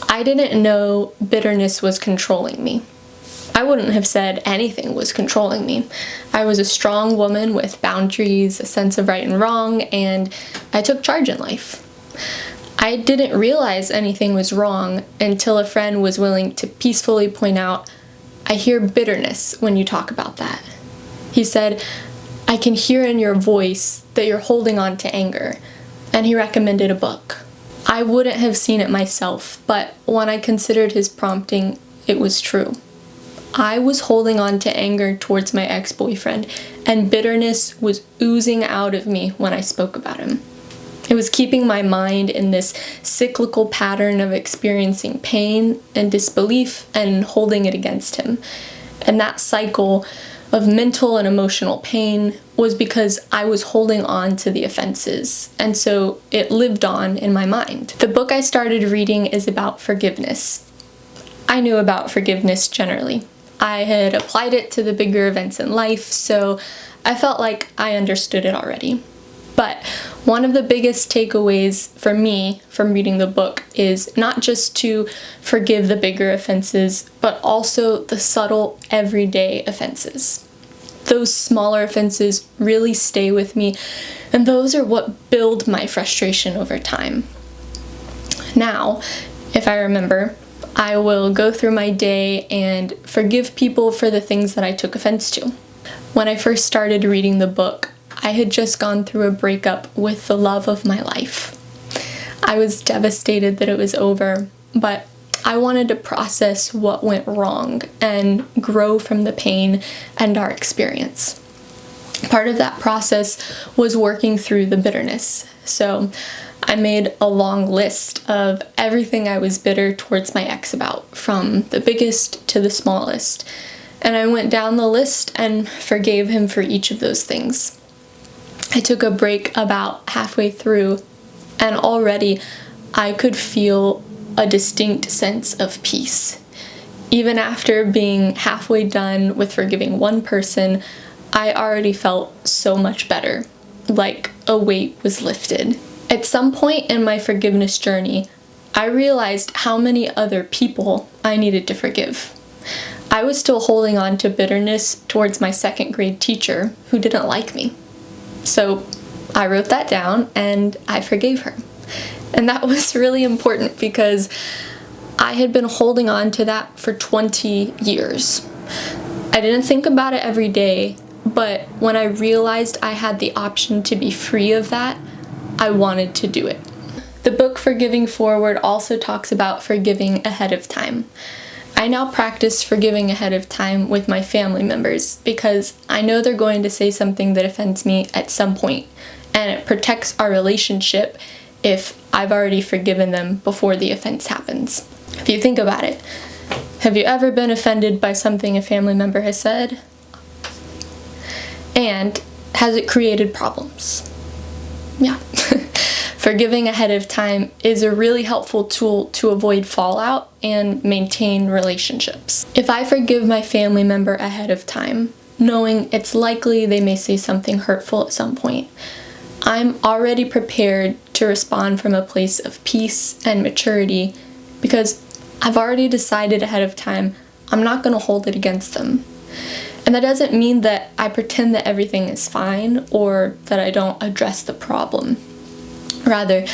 I didn't know bitterness was controlling me. I wouldn't have said anything was controlling me. I was a strong woman with boundaries, a sense of right and wrong, and I took charge in life. I didn't realize anything was wrong until a friend was willing to peacefully point out, "I hear bitterness when you talk about that." He said, "I can hear in your voice that you're holding on to anger," and he recommended a book. I wouldn't have seen it myself, but when I considered his prompting, it was true. I was holding on to anger towards my ex-boyfriend, and bitterness was oozing out of me when I spoke about him. It was keeping my mind in this cyclical pattern of experiencing pain and disbelief and holding it against him. And that cycle of mental and emotional pain was because I was holding on to the offenses, and so it lived on in my mind. The book I started reading is about forgiveness. I knew about forgiveness generally. I had applied it to the bigger events in life, so I felt like I understood it already. But one of the biggest takeaways for me from reading the book is not just to forgive the bigger offenses, but also the subtle, everyday offenses. Those smaller offenses really stay with me, and those are what build my frustration over time. Now, if I remember, I will go through my day and forgive people for the things that I took offense to. When I first started reading the book, I had just gone through a breakup with the love of my life. I was devastated that it was over, but I wanted to process what went wrong and grow from the pain and our experience. Part of that process was working through the bitterness. So I made a long list of everything I was bitter towards my ex about, from the biggest to the smallest. And I went down the list and forgave him for each of those things. I took a break about halfway through, and already I could feel a distinct sense of peace. Even after being halfway done with forgiving one person, I already felt so much better, like a weight was lifted. At some point in my forgiveness journey, I realized how many other people I needed to forgive. I was still holding on to bitterness towards my second grade teacher who didn't like me. So I wrote that down and I forgave her. And that was really important because I had been holding on to that for 20 years. I didn't think about it every day, but when I realized I had the option to be free of that, I wanted to do it. The book Forgiving Forward also talks about forgiving ahead of time. I now practice forgiving ahead of time with my family members because I know they're going to say something that offends me at some point, and it protects our relationship if I've already forgiven them before the offense happens. If you think about it, have you ever been offended by something a family member has said? And has it created problems? Yeah. Forgiving ahead of time is a really helpful tool to avoid fallout and maintain relationships. If I forgive my family member ahead of time, knowing it's likely they may say something hurtful at some point, I'm already prepared to respond from a place of peace and maturity because I've already decided ahead of time I'm not going to hold it against them. And that doesn't mean that I pretend that everything is fine or that I don't address the problem. Rather,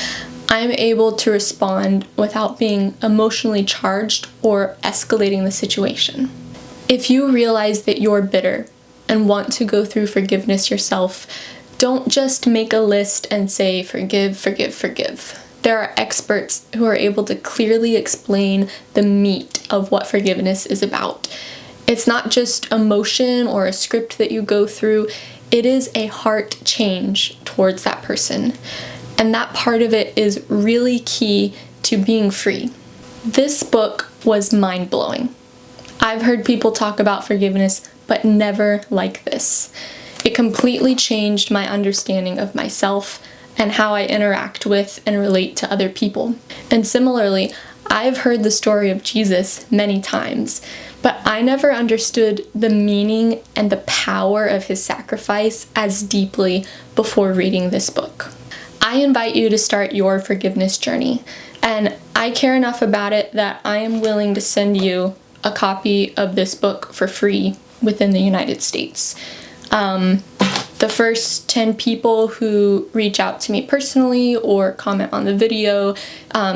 I'm able to respond without being emotionally charged or escalating the situation. If you realize that you're bitter and want to go through forgiveness yourself, don't just make a list and say, forgive, forgive, forgive. There are experts who are able to clearly explain the meat of what forgiveness is about. It's not just emotion or a script that you go through, it is a heart change towards that person. And that part of it is really key to being free. This book was mind-blowing. I've heard people talk about forgiveness, but never like this. It completely changed my understanding of myself and how I interact with and relate to other people. And similarly, I've heard the story of Jesus many times, but I never understood the meaning and the power of his sacrifice as deeply before reading this book. I invite you to start your forgiveness journey. And I care enough about it that I am willing to send you a copy of this book for free within the United States. The first 10 people who reach out to me personally or comment on the video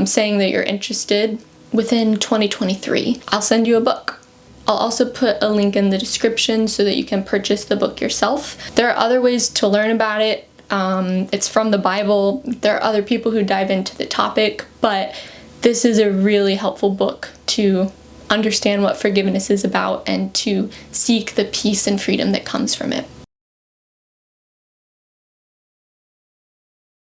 saying that you're interested within 2023, I'll send you a book. I'll also put a link in the description so that you can purchase the book yourself. There are other ways to learn about it. It's from the Bible. There are other people who dive into the topic, but this is a really helpful book to understand what forgiveness is about and to seek the peace and freedom that comes from it.